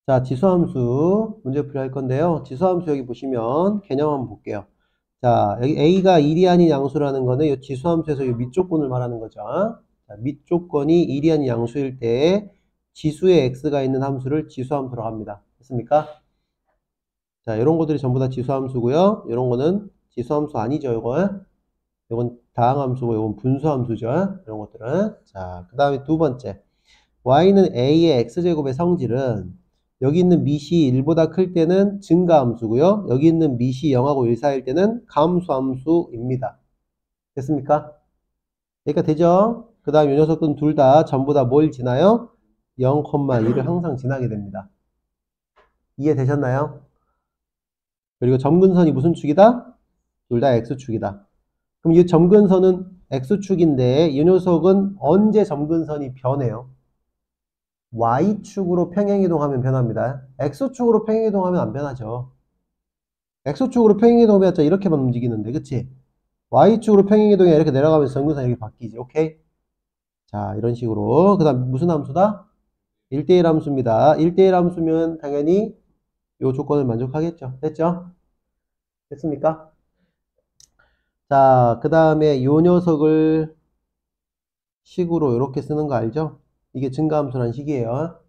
자, 지수함수 문제 풀이할 건데요. 지수함수 여기 보시면 개념 한번 볼게요. 자, 여기 A가 1이 아닌 양수라는 거는 이 지수함수에서 이 밑조건을 말하는 거죠. 자, 밑조건이 1이 아닌 양수일 때 지수에 x가 있는 함수를 지수함수라고 합니다. 됐습니까? 자, 이런 것들이 전부 다 지수함수고요. 이런 거는 지수함수 아니죠, 이건. 이건 다항함수고, 이건 분수함수죠. 이런 것들은. 자, 그 다음에 두 번째. y는 a의 x제곱의 성질은 여기 있는 밑이 1보다 클 때는 증가함수고요. 여기 있는 밑이 0하고 1 사이일 때는 감소함수입니다. 됐습니까? 그러니까 되죠? 그 다음 이 녀석은 둘 다 전부 다 뭘 지나요? 0,1을 항상 지나게 됩니다. 이해되셨나요? 그리고 점근선이 무슨 축이다? 둘 다 x축이다. 그럼 이 점근선은 x축인데 이 녀석은 언제 점근선이 변해요? y축으로 평행이동하면 변합니다. x축으로 평행이동하면 안 변하죠. x축으로 평행이동해봤자 이렇게만 움직이는데, 그치? y축으로 평행이동해 이렇게 내려가면서 점근선이 이렇게 바뀌지. 오케이? 자, 이런 식으로. 그 다음 무슨 함수다? 1대1 함수입니다. 1대1 함수면 당연히 이 조건을 만족하겠죠. 됐죠? 됐습니까? 자, 그 다음에 요 녀석을 식으로 이렇게 쓰는 거 알죠? 이게 증가함수란 식이에요.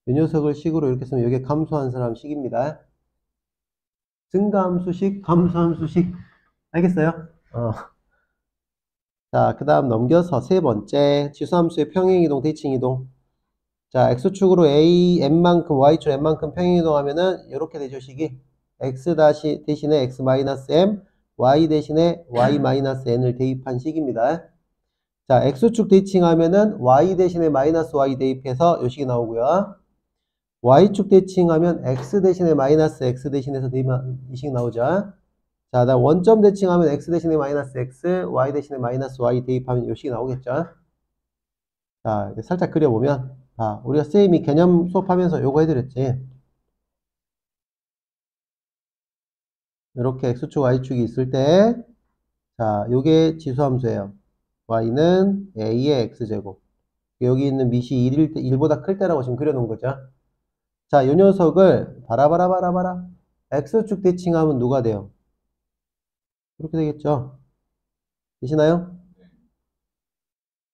이 녀석을 식으로 이렇게 쓰면 이게 감소한 사람 식입니다. 증가함수식, 감소함수식. 알겠어요? 자, 그 다음 넘겨서 세 번째. 지수함수의 평행이동, 대칭이동. 자, x축으로 a n만큼, y축 n만큼 평행이동하면은 이렇게 되죠, 식이. x 대신에 x-m, y 대신에 y-n을 대입한 식입니다. 자, x축 대칭하면은 y 대신에 마이너스 y 대입해서 요 식이 나오고요. y축 대칭하면 x 대신에 마이너스 x 대신해서 대입한 이 식 나오죠. 자, 다음 원점 대칭하면 x 대신에 마이너스 x, y 대신에 마이너스 y 대입하면 요 식이 나오겠죠. 자, 살짝 그려보면, 우리가 쌤이 개념 수업하면서 요거 해드렸지. 이렇게 x축, y축이 있을 때, 자, 요게 지수함수예요. y는 a의 x제곱. 여기 있는 밑이 1보다 클 때라고 지금 그려놓은 거죠. 자, 요 녀석을 바라바라 x축 대칭하면 누가 돼요? 이렇게 되겠죠. 되시나요?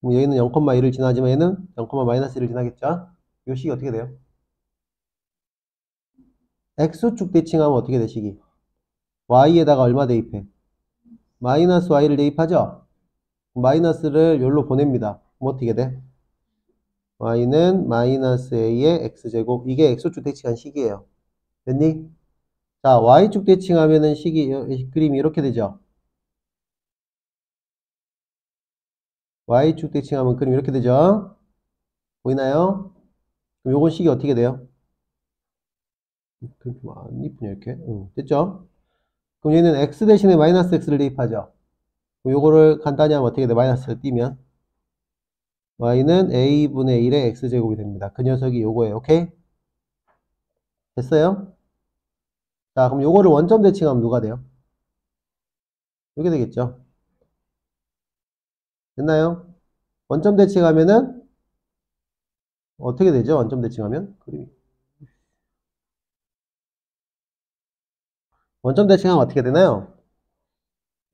그럼 여기는 0,1을 지나지만 얘는 0,-1을 지나겠죠. 요 식이 어떻게 돼요? x축 대칭하면 어떻게 되시기? y에다가 얼마 대입해? 마이너스 y를 대입하죠? 마이너스를 여기로 보냅니다. 그럼 어떻게 돼? y는 마이너스 a의 x제곱. 이게 x축 대칭한 식이에요. 됐니? 자, y축 대칭하면은 그림이 이렇게 되죠? y축 대칭하면 그림이 이렇게 되죠? 보이나요? 그럼 요건 식이 어떻게 돼요? 그림 좀 안 이쁘냐, 이렇게? 됐죠? 그럼 얘는 x 대신에 마이너스 x를 대입하죠? 그럼 요거를 간단히 하면 어떻게 돼? 마이너스를 띄면 y는 a분의 1의 x제곱이 됩니다. 그 녀석이 요거예요. 오케이? 됐어요? 자, 그럼 요거를 원점 대칭하면 누가 돼요? 이렇게 되겠죠? 됐나요? 원점 대칭하면은 어떻게 되죠? 원점 대칭하면? 그림이. 원점 대칭하면 어떻게 되나요?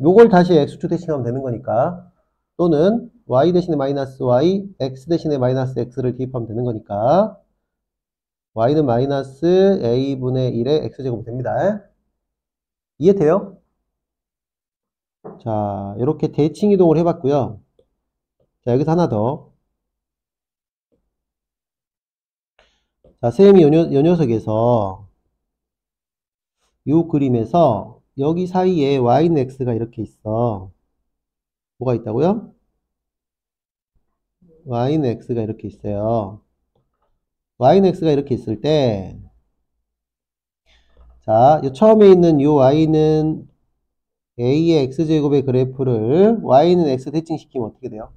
요걸 다시 x축 대칭하면 되는 거니까. 또는 y 대신에 마이너스 y, x 대신에 마이너스 x를 대입하면 되는 거니까. y는 마이너스 a분의 1의 x제곱이 됩니다. 이해돼요? 자, 이렇게 대칭 이동을 해봤고요. 자, 여기서 하나 더. 자, 쌤이 요 녀석에서 요 그림에서 여기 사이에 y는 x가 이렇게 있어. 뭐가 있다고요? y는 x가 이렇게 있어요. y는 x가 이렇게 있을 때, 자, 요 처음에 있는 요 y는 a의 x제곱의 그래프를 y는 x 대칭시키면 어떻게 돼요?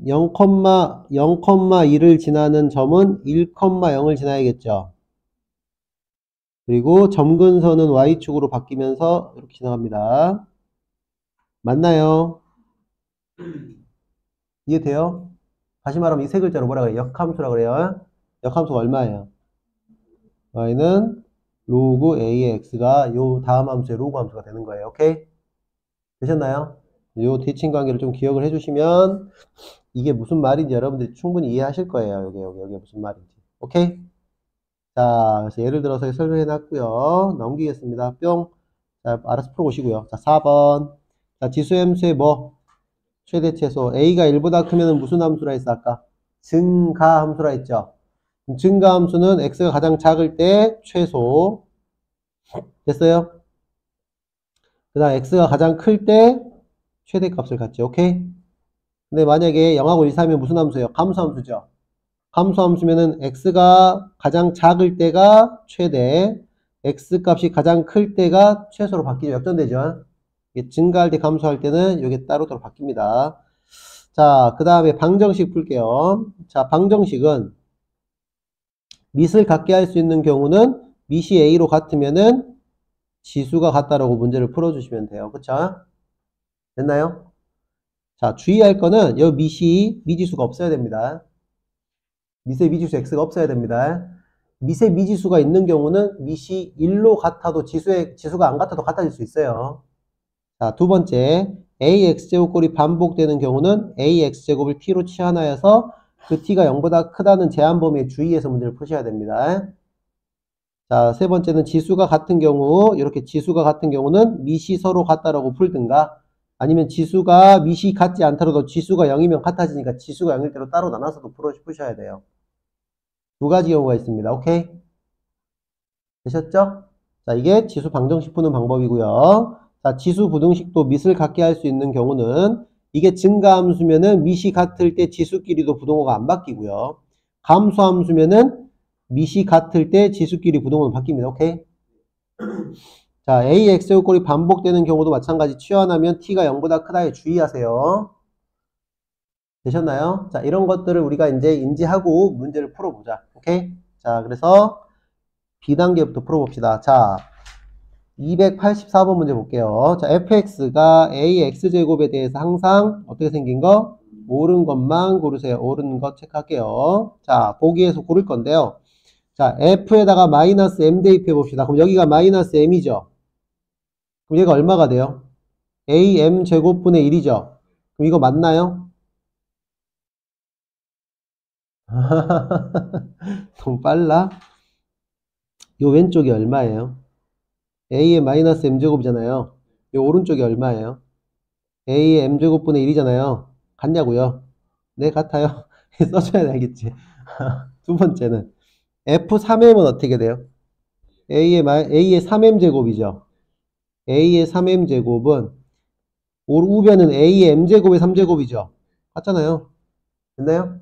0,1을 지나는 점은 1,0을 지나야겠죠. 그리고 점근선은 y축으로 바뀌면서 이렇게 지나갑니다. 맞나요? 이해돼요? 다시 말하면 이 세 글자로 뭐라 그래요? 역함수라 그래요. 역함수가 얼마예요? y는 로그 a의 x가 요 다음 함수의 로그 함수가 되는 거예요. 오케이? 되셨나요? 요 대칭 관계를 좀 기억을 해주시면 이게 무슨 말인지 여러분들이 충분히 이해하실 거예요. 여기 무슨 말인지. 오케이? 자, 그래서 예를 들어서 설명해 놨고요. 넘기겠습니다. 뿅. 자, 알아서 풀어보시고요. 자, 4번. 자, 지수함수의 뭐? 최대 최소. a가 1보다 크면 무슨 함수라 했어, 아까? 증가 함수라 했죠. 증가 함수는 x가 가장 작을 때 최소. 됐어요? 그 다음 x가 가장 클 때 최대값을 갖죠. 오케이? 근데 만약에 0하고 1 사이면 무슨 함수예요? 감소함수죠. 감소함수면은 x가 가장 작을 때가 최대, x값이 가장 클 때가 최소로 바뀌죠. 역전되죠. 이게 증가할 때 감소할 때는 이게 따로따로 바뀝니다. 자, 그 다음에 방정식 풀게요. 자, 방정식은 밑을 같게 할 수 있는 경우는 밑이 a로 같으면은 지수가 같다라고 문제를 풀어주시면 돼요. 그쵸? 됐나요? 자, 주의할 거는 이 밑이 미지수가 없어야 됩니다. 밑에 미지수 x가 없어야 됩니다. 밑에 미지수가 있는 경우는 밑이 1로 같아도 지수가 안 같아도 같아질 수 있어요. 자, 두 번째, ax제곱꼴이 반복되는 경우는 ax제곱을 t로 치환하여서 그 t가 0보다 크다는 제한 범위에 주의해서 문제를 푸셔야 됩니다. 자, 세 번째는 지수가 같은 경우, 이렇게 지수가 같은 경우는 밑이 서로 같다라고 풀든가, 아니면 지수가 밑이 같지 않더라도 지수가 0이면 같아지니까 지수가 0일 때로 따로 나눠서도 푸셔야 돼요. 두 가지 경우가 있습니다. 오케이? 되셨죠? 자, 이게 지수 방정식 푸는 방법이고요. 자, 지수 부등식도 밑을 같게 할 수 있는 경우는 이게 증가함수면은 밑이 같을 때 지수끼리도 부등호가 안 바뀌고요. 감소함수면은 밑이 같을 때 지수끼리 부등호는 바뀝니다. 오케이? 자, ax제곱꼴이 반복되는 경우도 마찬가지 치환하면 t가 0보다 크다에 주의하세요. 되셨나요? 자, 이런 것들을 우리가 이제 인지하고 문제를 풀어보자. 오케이? 자, 그래서 B단계부터 풀어봅시다. 자, 284번 문제 볼게요. 자, fx가 ax제곱에 대해서 항상 어떻게 생긴 거? 옳은 것만 고르세요. 옳은 것 체크할게요. 자, 보기에서 고를 건데요. 자, f에다가 마이너스 m 대입해 봅시다. 그럼 여기가 마이너스 m이죠. 그럼 얘가 얼마가 돼요? am 제곱분의 1이죠. 그럼 이거 맞나요? 너무 빨라? 요 왼쪽이 얼마예요? a의 마이너스 m제곱이잖아요. 요 오른쪽이 얼마예요? a의 m제곱분의 1이잖아요. 같냐고요? 네, 같아요. 써줘야 되겠지. 두 번째는 f3m은 어떻게 돼요? a의 3m제곱이죠. a의 3m제곱은 우변은 a의 m제곱의 3제곱이죠. 같잖아요. 됐나요?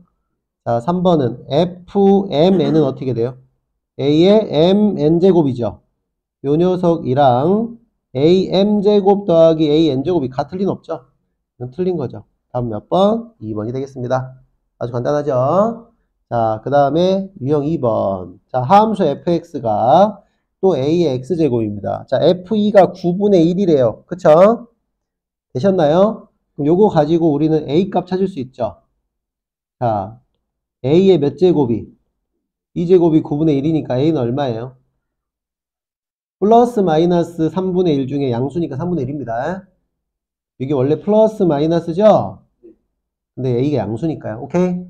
자, 3번은 fmn은 어떻게 돼요? a의 mn제곱이죠. 요 녀석이랑 am제곱 더하기 an제곱이 같을 리는 없죠. 이건 틀린 거죠. 다음 몇 번? 2번이 되겠습니다. 아주 간단하죠. 자, 그 다음에 유형 2번. 자, 하함수 fx가 또 a의 x제곱입니다. 자, f2가 9분의 1이래요. 그쵸? 되셨나요? 그럼 요거 가지고 우리는 a 값 찾을 수 있죠. 자, a의 몇 제곱이? 2제곱이 9분의 1이니까 a는 얼마예요? 플러스 마이너스 3분의 1 중에 양수니까 3분의 1입니다. 이게 원래 플러스 마이너스죠? 근데 a가 양수니까요. 오케이?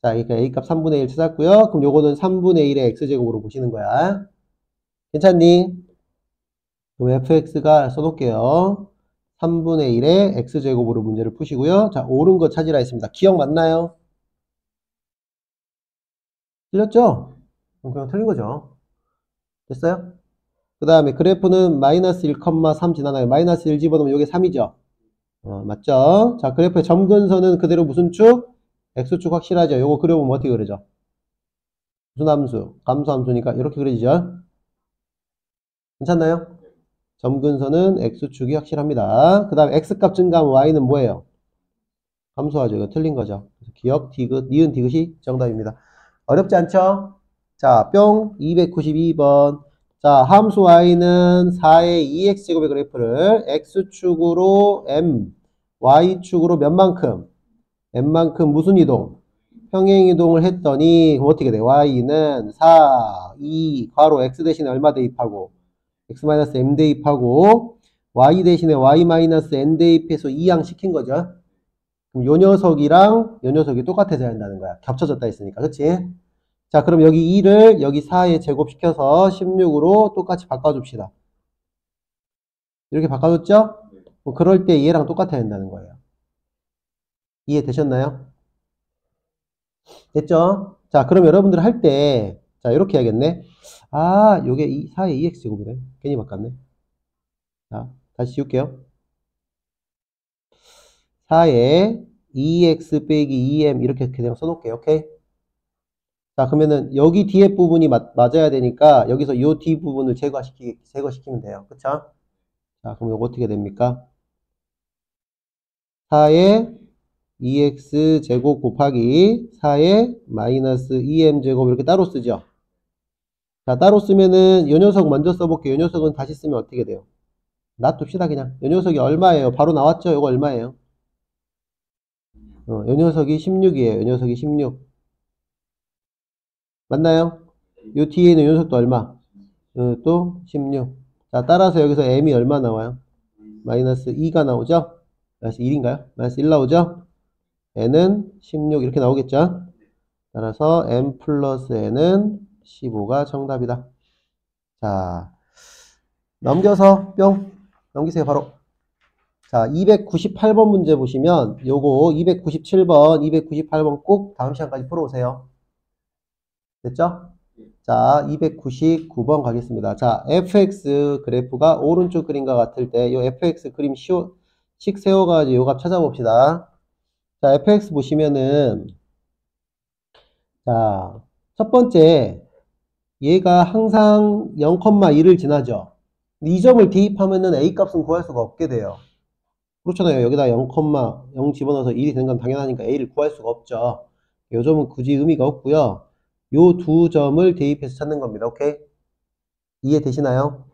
자, 그러니까 a 값 3분의 1 찾았고요. 그럼 요거는 3분의 1의 x제곱으로 보시는 거야. 괜찮니? 그럼 fx가 써놓을게요. 3분의 1의 x제곱으로 문제를 푸시고요. 자, 옳은 거 찾으라 했습니다. 기억 맞나요? 틀렸죠? 그럼 그냥 틀린 거죠. 됐어요? 그 다음에 그래프는 마이너스 1,3 지나가요. 마이너스 1 집어넣으면 이게 3이죠. 맞죠? 자, 그래프의 점근선은 그대로 무슨 축? x축 확실하죠? 요거 그려보면 어떻게 그려져? 무슨 함수? 감소함수니까 이렇게 그려지죠? 괜찮나요? 점근선은 x축이 확실합니다. 그 다음에 x값 증가하면 y는 뭐예요? 감소하죠. 이거 틀린 거죠. 기억, 디귿, 니은 디귿이 정답입니다. 어렵지 않죠? 자, 뿅 292번. 자, 함수 y는 4의 2x제곱의 그래프를 x축으로 m, y축으로 몇 만큼? m만큼 무슨 이동? 평행이동을 했더니 그럼 어떻게 돼? y는 4, 2, 괄호 x 대신에 얼마 대입하고 x-m 대입하고 y 대신에 y-n 대입해서 2양 시킨 거죠. 그럼 요 녀석이랑 요 녀석이 똑같아져야 한다는 거야. 겹쳐졌다 했으니까. 그치? 자, 그럼 여기 2를 여기 4에 제곱시켜서 16으로 똑같이 바꿔줍시다. 이렇게 바꿔줬죠? 뭐 그럴 때 얘랑 똑같아야 한다는 거예요. 이해되셨나요? 됐죠? 자, 그럼 여러분들 할 때, 자, 이렇게 해야겠네. 아, 요게 4의 2x제곱이네. 괜히 바꿨네. 자, 다시 지울게요. 4의 2x 빼기 2m 이렇게 그냥 써놓을게요. 오케이? 자, 그러면은 여기 뒤에 부분이 맞아야 되니까 여기서 요 뒤 부분을 제거시키면 돼요. 그쵸? 자, 그럼 이거 어떻게 됩니까? 4의 2x 제곱 곱하기 4의 마이너스 2m 제곱 이렇게 따로 쓰죠. 자, 따로 쓰면은 요 녀석 먼저 써볼게요. 요 녀석은 다시 쓰면 어떻게 돼요? 놔둡시다 그냥. 요 녀석이 얼마예요? 바로 나왔죠? 요거 얼마예요? 요 녀석이 16이에요. 요 녀석이 16. 맞나요? 요 뒤에 있는 요 녀석도 얼마? 또 16. 자, 따라서 여기서 m이 얼마 나와요? 마이너스 2가 나오죠? 마이너스 1인가요? 마이너스 1 나오죠? n은 16 이렇게 나오겠죠? 따라서 m 플러스 n은 15가 정답이다. 자, 넘겨서 뿅 넘기세요 바로. 자, 298번 문제 보시면 요거 297번, 298번 꼭 다음 시간까지 풀어오세요. 됐죠? 자, 299번 가겠습니다. 자, fx 그래프가 오른쪽 그림과 같을 때 요 fx 그림 식 세워가지고 요 값 찾아봅시다. 자, fx 보시면은 자, 첫 번째 얘가 항상 0,1을 지나죠. 이 점을 대입하면은 a 값은 구할 수가 없게 돼요. 그렇잖아요. 여기다 0,0 집어넣어서 1이 되는 건 당연하니까 a를 구할 수가 없죠. 요 점은 굳이 의미가 없고요. 요 두 점을 대입해서 찾는 겁니다. 오케이? 이해되시나요?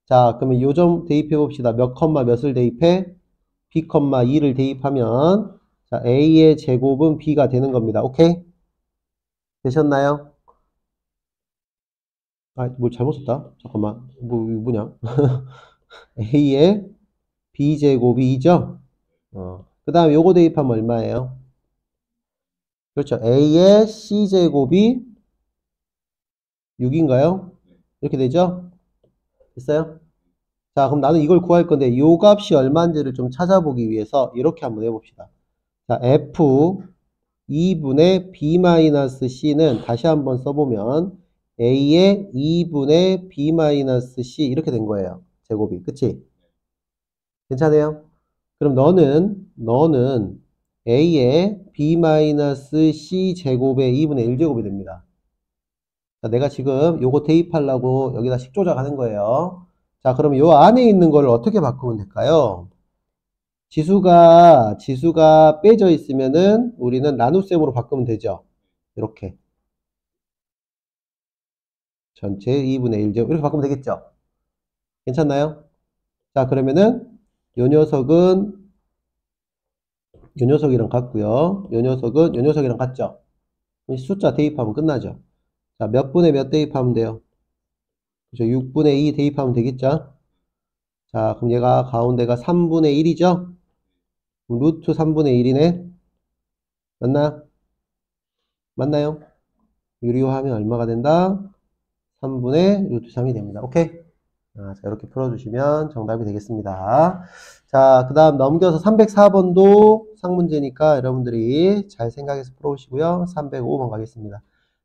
자, 그러면 요 점 대입해 봅시다. 몇 컴마 몇을 대입해? b, 2를 대입하면 자, a의 제곱은 b가 되는 겁니다. 오케이? 되셨나요? 아, 뭘 잘못 썼다. 잠깐만. 이거 뭐냐? a의 b제곱이 2죠? 그 다음에 요거 대입하면 얼마예요? 그렇죠. a의 c제곱이 6인가요? 이렇게 되죠? 됐어요? 자, 그럼 나는 이걸 구할 건데 요 값이 얼마인지를 좀 찾아보기 위해서 이렇게 한번 해봅시다. 자, f 2분의 b-c는 다시 한번 써보면 a의 2분의 b-c 이렇게 된 거예요. 제곱이. 그치? 괜찮아요? 그럼 너는 a의 b-c 제곱의 2분의 1제곱이 됩니다. 자, 내가 지금 요거 대입하려고 여기다 식 조작하는 거예요. 자, 그럼 요 안에 있는 걸 어떻게 바꾸면 될까요? 지수가 빼져 있으면은 우리는 나눗셈으로 바꾸면 되죠. 이렇게. 전체 2분의 1제곱 이렇게 바꾸면 되겠죠. 괜찮나요? 자, 그러면은 요 녀석은 요 녀석이랑 같고요. 요 녀석은 요 녀석이랑 같죠. 숫자 대입하면 끝나죠. 자, 몇 분의 몇 대입하면 돼요? 그죠? 6분의 2 대입하면 되겠죠? 자, 그럼 얘가 가운데가 3분의 1이죠? 루트 3분의 1이네? 맞나요? 유리화하면 얼마가 된다? 3분의 루트 3이 됩니다. 오케이? 자, 이렇게 풀어주시면 정답이 되겠습니다. 자, 그 다음 넘겨서 304번도 상문제니까 여러분들이 잘 생각해서 풀어오시고요. 305번 가겠습니다.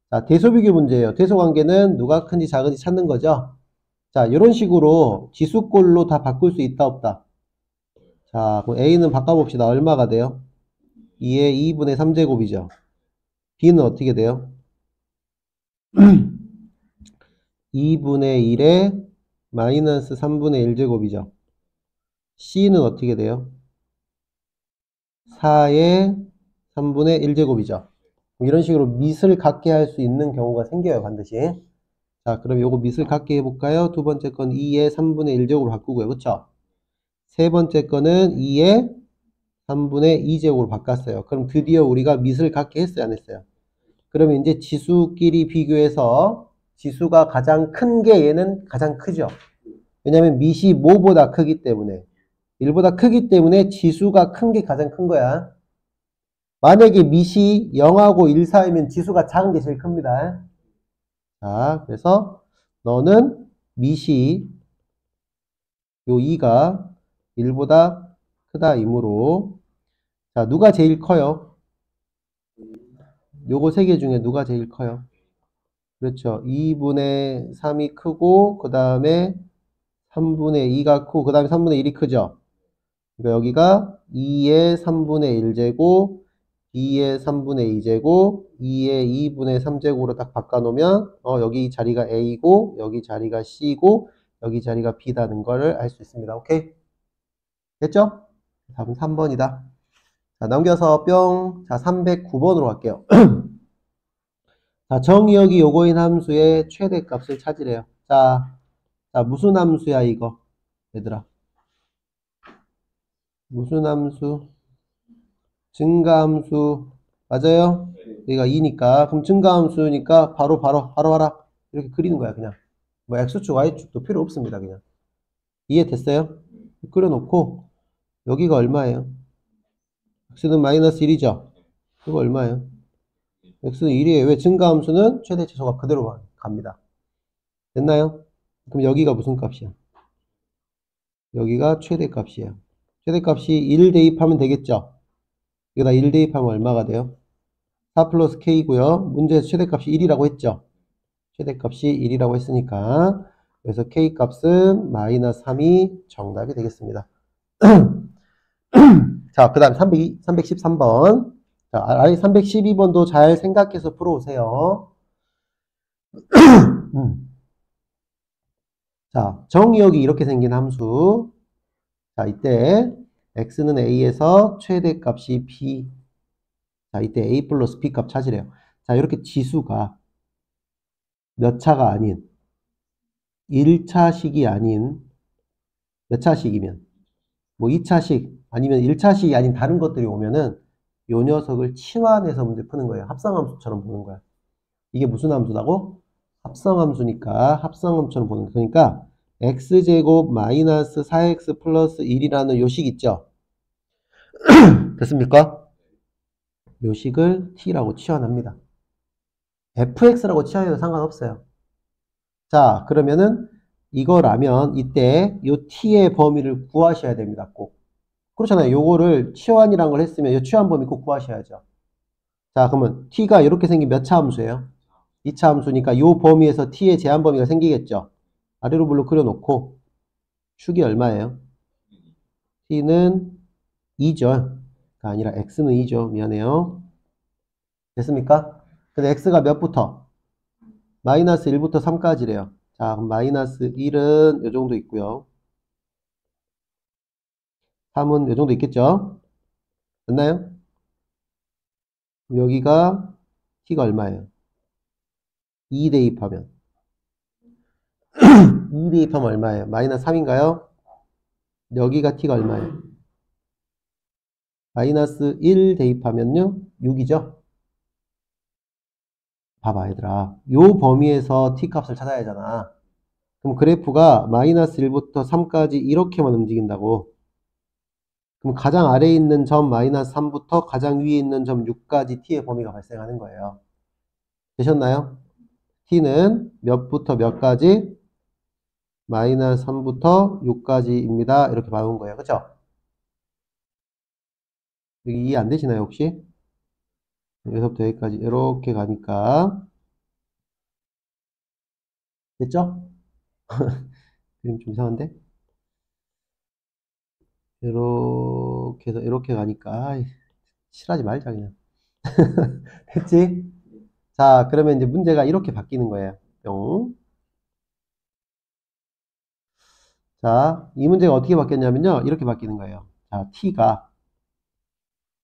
자, 대소비교 문제예요. 대소관계는 누가 큰지 작은지 찾는 거죠. 자, 이런 식으로 지수꼴로 다 바꿀 수 있다 없다. 자, 그럼 A는 바꿔봅시다. 얼마가 돼요? 2의 2분의 3제곱이죠. B는 어떻게 돼요? 2분의 1의 마이너스 3분의 1제곱이죠. C는 어떻게 돼요? 4의 3분의 1제곱이죠. 이런 식으로 밑을 갖게 할 수 있는 경우가 생겨요. 반드시. 자, 그럼 요거 밑을 갖게 해볼까요? 두 번째 건 2의 3분의 1제곱으로 바꾸고요. 그쵸? 세 번째 거는 2의 3분의 2제곱으로 바꿨어요. 그럼 드디어 우리가 밑을 갖게 했어요, 안 했어요? 그러면 이제 지수끼리 비교해서 지수가 가장 큰 게 얘는 가장 크죠. 왜냐면 밑이 뭐보다 크기 때문에 1보다 크기 때문에 지수가 큰 게 가장 큰 거야. 만약에 밑이 0하고 1 사이면 지수가 작은 게 제일 큽니다. 자, 그래서 너는 밑이 요 2가 1보다 크다 이므로 자, 누가 제일 커요? 요거 세 개 중에 누가 제일 커요? 그렇죠. 2분의 3이 크고 그 다음에 3분의 2가 크고 그 다음에 3분의 1이 크죠. 그러니까 여기가 2의 3분의 1제곱 2의 3분의 2제곱 2의 2분의 3제곱으로 딱 바꿔놓으면 여기 자리가 A고 여기 자리가 C고 여기 자리가 B다는 거를 알 수 있습니다. 오케이? 됐죠? 답은 3번이다. 자, 넘겨서 뿅. 자, 309번으로 갈게요. 자, 정의역이 요거인 함수의 최대값을 찾으래요. 자, 무슨 함수야, 이거? 얘들아. 무슨 함수? 증가함수. 맞아요? 여기가 2니까. 그럼 증가함수니까 바로 하라. 이렇게 그리는 거야, 그냥. 뭐, X축, Y축도 필요 없습니다, 그냥. 이해됐어요? 그려놓고, 여기가 얼마예요? X는 마이너스 1이죠? 그거 얼마예요? X는 1이에요. 왜? 증가함수는 최대 최소가 그대로 갑니다. 됐나요? 그럼 여기가 무슨 값이야? 여기가 최대값이에요. 최대값이 1 대입하면 되겠죠? 여기다 1 대입하면 얼마가 돼요? 4 플러스 K고요. 문제에서 최대값이 1이라고 했죠? 최대값이 1이라고 했으니까 그래서 K값은 마이너스 3이 정답이 되겠습니다. 자, 그 다음 313번. 자, 아래 312번도 잘 생각해서 풀어오세요. 자, 정의역이 이렇게 생긴 함수. 자, 이때 x는 a에서 최대값이 b. 자, 이때 a 플러스 b 값 찾으래요. 자, 이렇게 지수가 몇 차가 아닌 1차식이 아닌 몇 차식이면 뭐 2차식 아니면 1차식이 아닌 다른 것들이 오면은 요 녀석을 치환해서 문제 푸는 거예요. 합성함수처럼 보는 거야. 이게 무슨 함수라고? 합성함수니까 합성함수처럼 보는 거야. 그러니까 x제곱 마이너스 4x 플러스 1이라는 요식 있죠? 됐습니까? 요식을 t라고 치환합니다. fx라고 치환해도 상관없어요. 자, 그러면은 이거라면 이때 요 t의 범위를 구하셔야 됩니다. 꼭. 그렇잖아요. 요거를 치환이란 걸 했으면 요 치환 범위 꼭 구하셔야죠. 자, 그러면 t가 이렇게 생긴 몇 차 함수예요? 2차 함수니까 요 범위에서 t의 제한 범위가 생기겠죠. 아래로 블록 그려놓고 축이 얼마예요? t는 2죠. 아니라 x는 2죠. 미안해요. 됐습니까? 근데 x가 몇부터? 마이너스 1부터 3까지래요. 자, 그럼 마이너스 1은 요 정도 있고요. 3은 요 정도 있겠죠? 됐나요? 여기가 t가 얼마예요? 2 대입하면 2 대입하면 얼마예요? 마이너스 3인가요? 여기가 t가 얼마예요? 마이너스 1 대입하면요 6이죠? 봐봐 얘들아, 요 범위에서 t 값을 찾아야 하잖아. 그럼 그래프가 마이너스 1부터 3까지 이렇게만 움직인다고. 그럼 가장 아래에 있는 점 마이너스 3부터 가장 위에 있는 점 6까지 t의 범위가 발생하는 거예요. 되셨나요? t는 몇부터 몇까지? 마이너스 3부터 6까지입니다. 이렇게 봐온 거예요. 그쵸? 여기 이해 안 되시나요, 혹시? 여기서부터 여기까지 이렇게 가니까. 됐죠? 그림 좀 이상한데? 이렇게 해서 이렇게 가니까. 아이, 칠하지 말자, 그냥. 됐지? 자, 그러면 이제 문제가 이렇게 바뀌는 거예요. 뿅. 자, 이 문제가 어떻게 바뀌었냐면요. 이렇게 바뀌는 거예요. 자, t가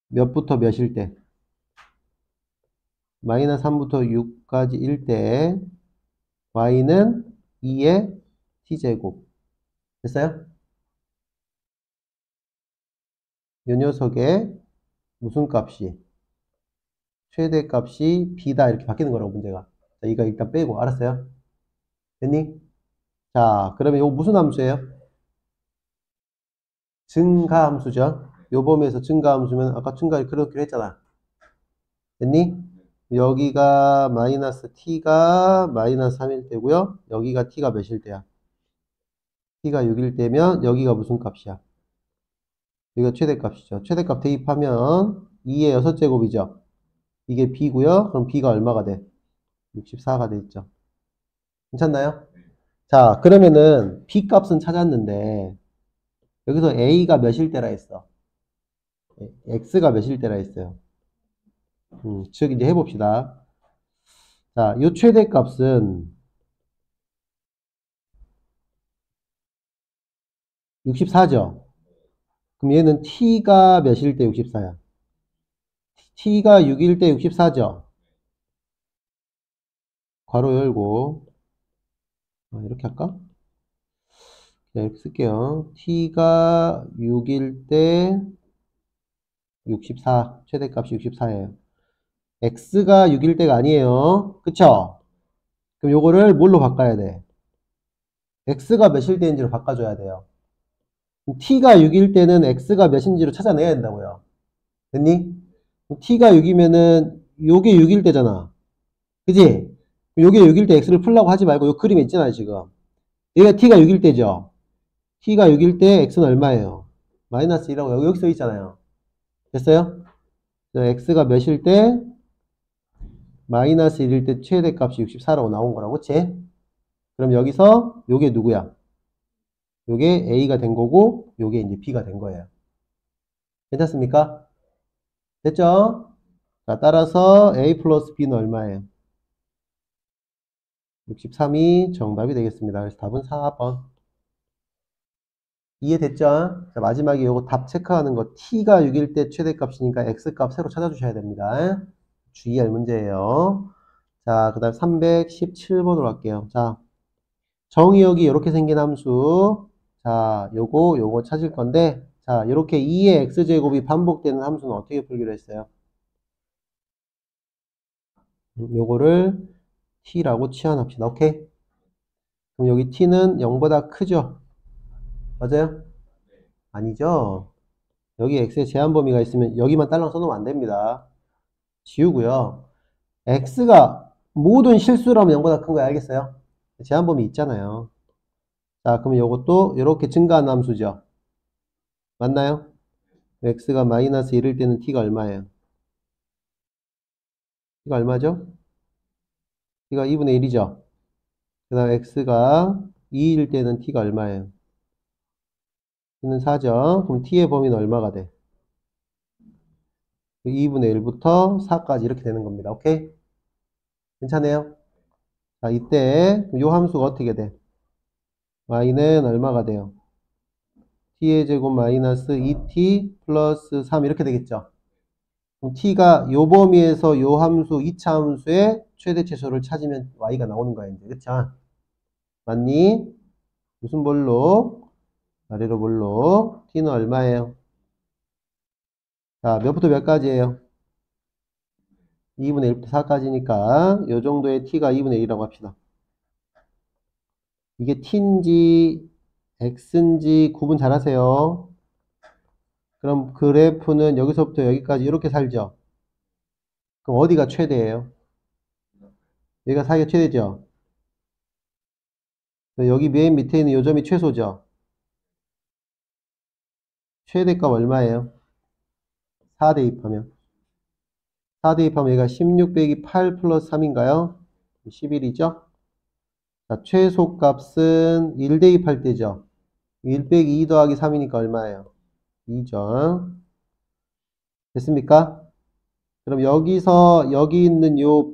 몇부터 몇일 때? 마이너스 3부터 6까지일 때, y는 2의 t제곱. 됐어요? 이 녀석의 무슨 값이 최대값이 b다 이렇게 바뀌는 거라고 문제가. 자, 이거 일단 빼고 알았어요? 됐니? 자, 그러면 이거 무슨 함수예요? 증가함수죠. 요 범위에서 증가함수면 아까 증가를 그렇게 했잖아. 됐니? 여기가 마이너스 t가 마이너스 3일 때고요. 여기가 t가 몇일 때야? t가 6일 때면 여기가 무슨 값이야? 여기가 최대값이죠. 최대값 대입하면 2의 6제곱이죠. 이게 b고요. 그럼 b가 얼마가 돼? 64가 돼 있죠. 괜찮나요? 자, 그러면은 b 값은 찾았는데 여기서 a가 몇일 때라 했어? x가 몇일 때라 했어요? 즉 이제 해봅시다. 자, 요 최대값은 64죠. 그럼 얘는 t가 몇일 때 64야? t가 6일 때 64죠. 괄호 열고 이렇게 할까? 그냥 이렇게 쓸게요. t가 6일 때 64, 최대값이 64예요. x가 6일 때가 아니에요. 그쵸? 그럼 요거를 뭘로 바꿔야 돼? x가 몇일 때인지로 바꿔줘야 돼요. t가 6일 때는 x가 몇인지로 찾아내야 된다고요. 됐니? t가 6이면은 요게 6일 때잖아. 그지? 요게 6일 때 x를 풀라고 하지 말고 요 그림에 있잖아요, 지금. 얘가 t가 6일 때죠. t가 6일 때 x는 얼마예요? 마이너스 1이라고 여기 써 있잖아요. 됐어요? x가 몇일 때? 마이너스 1일 때 최대값이 64라고 나온 거라고, 그치? 그럼 여기서 요게 누구야? 요게 a가 된 거고 요게 이제 b가 된 거예요. 괜찮습니까? 됐죠? 자, 따라서 a 플러스 b는 얼마예요? 63이 정답이 되겠습니다. 그래서 답은 4번. 이해됐죠? 자, 마지막에 요거 답 체크하는 거 t가 6일 때 최대값이니까 x값 새로 찾아주셔야 됩니다. 주의할 문제예요. 자, 그 다음 317번으로 할게요. 자, 정의역이 이렇게 생긴 함수. 자, 요거 찾을 건데, 자, 이렇게 2의 x제곱이 반복되는 함수는 어떻게 풀기로 했어요? 요거를 t라고 치환합시다. 오케이? 그럼 여기 t는 0보다 크죠? 맞아요? 아니죠? 여기 x의 제한 범위가 있으면 여기만 딸랑 써놓으면 안 됩니다. 지우고요. x가 모든 실수라면 0보다 큰 거 알겠어요? 제한 범위 있잖아요. 자, 그러면 요것도 이렇게 증가한 함수죠. 맞나요? x가 마이너스 1일 때는 t가 얼마예요? t가 얼마죠? t가 2분의 1이죠. 그 다음 x가 2일 때는 t가 얼마예요? t는 4죠. 그럼 t의 범위는 얼마가 돼? 2분의 1부터 4까지 이렇게 되는 겁니다. 오케이? 괜찮아요? 자, 이때 요 함수가 어떻게 돼? y는 얼마가 돼요? t의 제곱 마이너스 2t 플러스 3 이렇게 되겠죠. 그럼 t가 요 범위에서 요 함수 2차 함수의 최대 최소를 찾으면 y가 나오는 거야 이제. 그쵸? 맞니? 무슨 볼록? 아래로 볼록. t는 얼마예요? 자, 몇부터 몇까지예요? 2분의 1부터 4까지니까 요 정도의 t가 2분의 1이라고 합시다. 이게 t인지 x인지 구분 잘 하세요. 그럼 그래프는 여기서부터 여기까지 이렇게 살죠. 그럼 어디가 최대예요? 여기가 사이가 최대죠. 여기 맨 밑에 있는 요점이 최소죠. 최대값 얼마예요? 4 대입하면. 4 대입하면 얘가 16 빼기 8 플러스 3인가요? 11이죠? 자, 최소값은 1 대입할 때죠. 1 빼기 2 더하기 3이니까 얼마예요? 2죠. 됐습니까? 그럼 여기서 여기 있는 요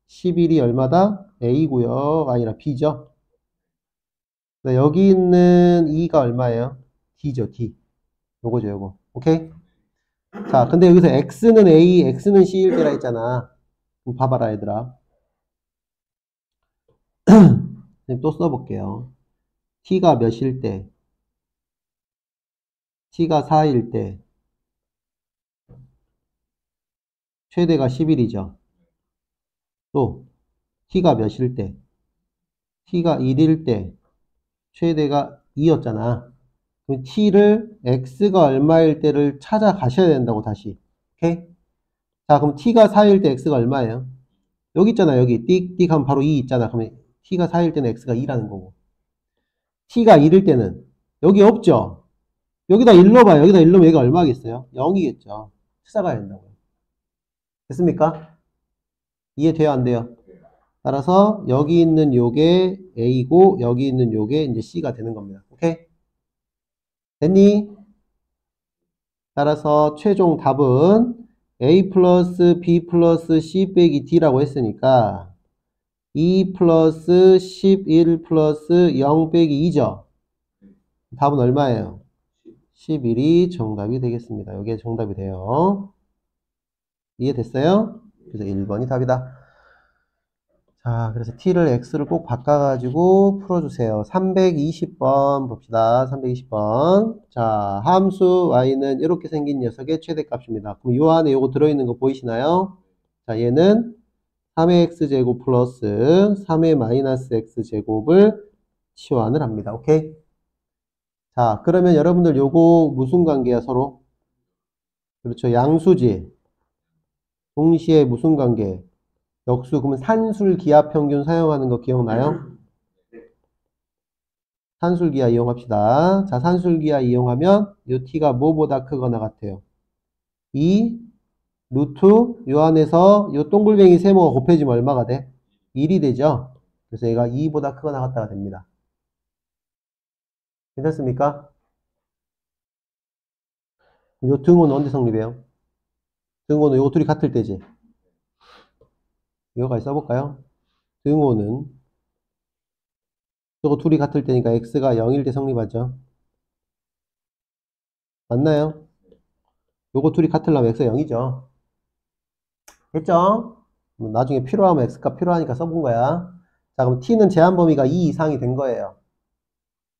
11이 얼마다? A고요. 아니라 B죠. 여기 있는 2가 얼마예요? D죠, D. 요거죠, 요거. 오케이? 자, 근데 여기서 X는 A, X는 C일 때라 했잖아. 그럼 봐봐라, 얘들아. 또 써볼게요. T가 몇일 때? T가 4일 때. 최대가 11이죠. 또 t가 몇일 때? t가 1일 때 최대가 2였잖아. 그럼 t를 x가 얼마일 때를 찾아가셔야 된다고 다시. 오케이? 자, 그럼 t가 4일 때 x가 얼마예요? 여기 있잖아. 여기 띡띡 하면 바로 2 있잖아. 그러면 t가 4일 때는 x가 2라는 거고. t가 1일 때는 여기 없죠? 여기다 1 넣어봐요. 여기다 1 넣으면 얘가 얼마겠어요? 0이겠죠. 찾아가야 된다고요. 됐습니까? 이해돼요? 안 돼요? 따라서 여기 있는 요게 A고 여기 있는 요게 이제 C가 되는 겁니다. 오케이? 됐니? 따라서 최종 답은 A 플러스 B 플러스 C 빼기 D라고 했으니까 2 플러스 11 플러스 0 빼기 2죠. 답은 얼마예요? 11이 정답이 되겠습니다. 이게 정답이 돼요. 이해됐어요? 그래서 1번이 답이다. 자, 그래서 t를 x를 꼭 바꿔가지고 풀어주세요. 320번 봅시다. 320번. 자, 함수 y는 이렇게 생긴 녀석의 최대값입니다. 그럼 요 안에 요거 들어있는 거 보이시나요? 자, 얘는 3의 x제곱 플러스 3의 마이너스 x제곱을 치환을 합니다. 오케이? 자, 그러면 여러분들 요거 무슨 관계야, 서로? 그렇죠. 양수지. 동시에 무슨 관계? 역수. 그러면 산술기하평균 사용하는 거 기억나요? 산술기하 이용합시다. 자, 산술기하 이용하면 요 t가 뭐보다 크거나 같아요? 2 루트 요 안에서 요 동글뱅이 세모가 곱해지면 얼마가 돼? 1이 되죠? 그래서 얘가 2보다 크거나 같다가 됩니다. 괜찮습니까? 요 등호는 언제 성립해요? 등호는 요거 둘이 같을 때지. 이거까지 써볼까요? 등호는 저거 둘이 같을 때니까 x가 0일 때 성립하죠. 맞나요? 요거 둘이 같으려면 x가 0이죠. 됐죠? 나중에 필요하면 x값 필요하니까 써본 거야. 자, 그럼 t는 제한 범위가 2 이상이 된 거예요.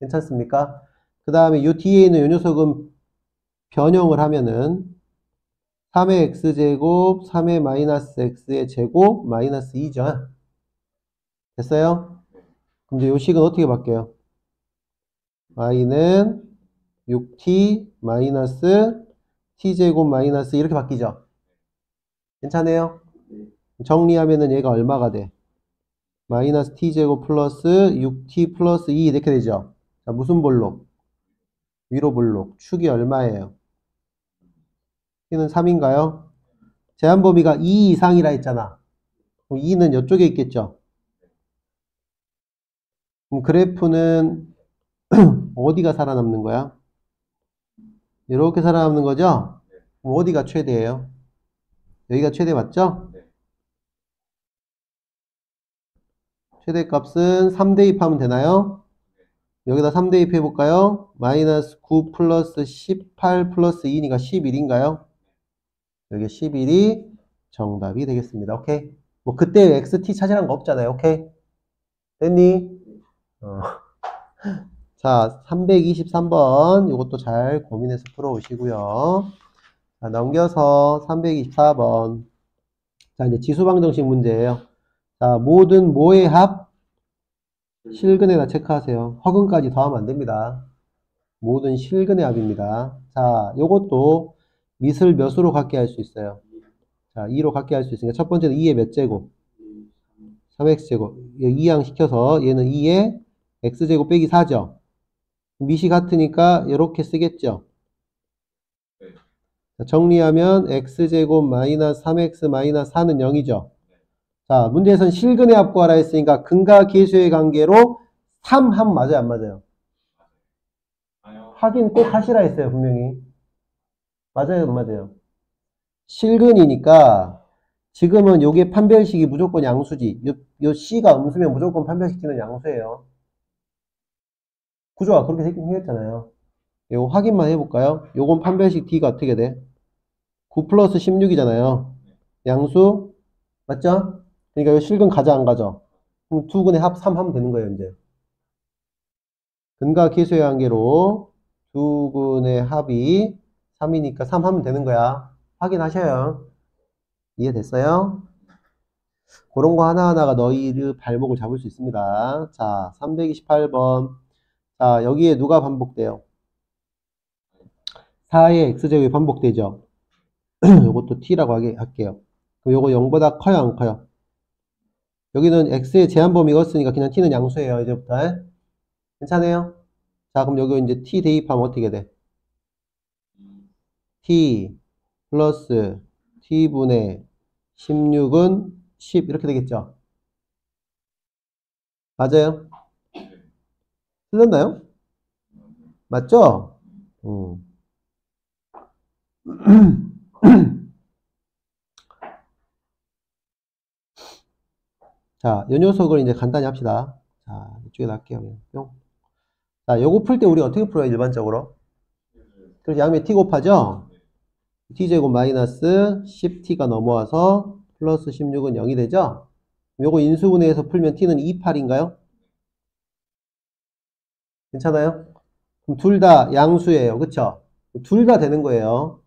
괜찮습니까? 그 다음에 요 뒤에 있는 요 녀석은 변형을 하면은 3의 x제곱 3의 마이너스 x의 제곱 마이너스 2죠. 됐어요? 그럼 이제 요 식은 어떻게 바뀌어요? y는 6t 마이너스 t제곱 마이너스 이렇게 바뀌죠? 괜찮아요? 정리하면은 얘가 얼마가 돼? 마이너스 t제곱 플러스 6t 플러스 2 이렇게 되죠? 자, 무슨 볼록? 위로 볼록. 축이 얼마예요? t는 3인가요? 제한 범위가 2 이상이라 했잖아. 그럼 2는 이쪽에 있겠죠? 그럼 그래프는 어디가 살아남는 거야? 이렇게 살아남는 거죠? 그럼 어디가 최대예요? 여기가 최대 맞죠? 최대값은 3 대입하면 되나요? 여기다 3 대입해 볼까요? 마이너스 9 플러스 18 플러스 2니까 11인가요? 여기 11이 정답이 되겠습니다. 오케이? 뭐 그때 xt 찾으란 거 없잖아요. 오케이? 됐니? 자, 323번 이것도 잘 고민해서 풀어오시고요. 자, 넘겨서 324번. 자, 이제 지수방정식 문제예요. 자, 모든 모의 합 실근에다 체크하세요. 허근까지 더하면 안 됩니다. 모든 실근의 합입니다. 자, 요것도 밑을 몇으로 갖게 할 수 있어요? 자, 2로 갖게 할 수 있으니까 첫 번째는 2의 몇 제곱? 3x제곱. 2양 시켜서 얘는 2의 x제곱 빼기 4죠. 밑이 같으니까 이렇게 쓰겠죠. 자, 정리하면 x제곱 마이너스 3x 마이너스 4는 0이죠. 자, 문제에서는 실근의 합 구하라 했으니까 근과 계수의 관계로 3 하면 맞아요, 안 맞아요? 확인 꼭 하시라 했어요, 분명히. 맞아요, 안 맞아요? 실근이니까 지금은 요게 판별식이 무조건 양수지. 요 C가 음수면 무조건 판별시키는 양수예요. 구조가 그렇게 생겼잖아요. 이거 확인만 해볼까요? 요건 판별식 D가 어떻게 돼? 9 플러스 16이잖아요. 양수? 맞죠? 그러니까 요 실근 가져 안 가져? 그럼 두 근의 합 3 하면 되는 거예요, 이제. 근과 계수의 관계로 두 근의 합이 3이니까 3 하면 되는 거야. 확인하셔요. 이해됐어요? 그런 거 하나하나가 너희의 발목을 잡을 수 있습니다. 자, 328번. 자, 여기에 누가 반복돼요? 4의 x제곱이 반복되죠? 요것도 t라고 할게요. 그럼 요거 0보다 커요, 안 커요? 여기는 x의 제한 범위가 없으니까 그냥 t는 양수예요, 이제부터. 괜찮아요? 자, 그럼 여기 이제 t 대입하면 어떻게 돼? t 플러스 t분의 16은 10 이렇게 되겠죠? 맞아요? 틀렸나요? 맞죠? 자, 요 녀석을 이제 간단히 합시다. 자, 이쪽에다 할게요. 그냥 뿅. 자, 요거 풀 때 우리 어떻게 풀어요, 일반적으로? 그래서 양면 t 곱하죠? t제곱 마이너스 10t가 넘어와서 플러스 16은 0이 되죠? 요거 인수분해해서 풀면 t는 28인가요? 괜찮아요? 그럼 둘 다 양수예요. 그쵸? 둘 다 되는 거예요.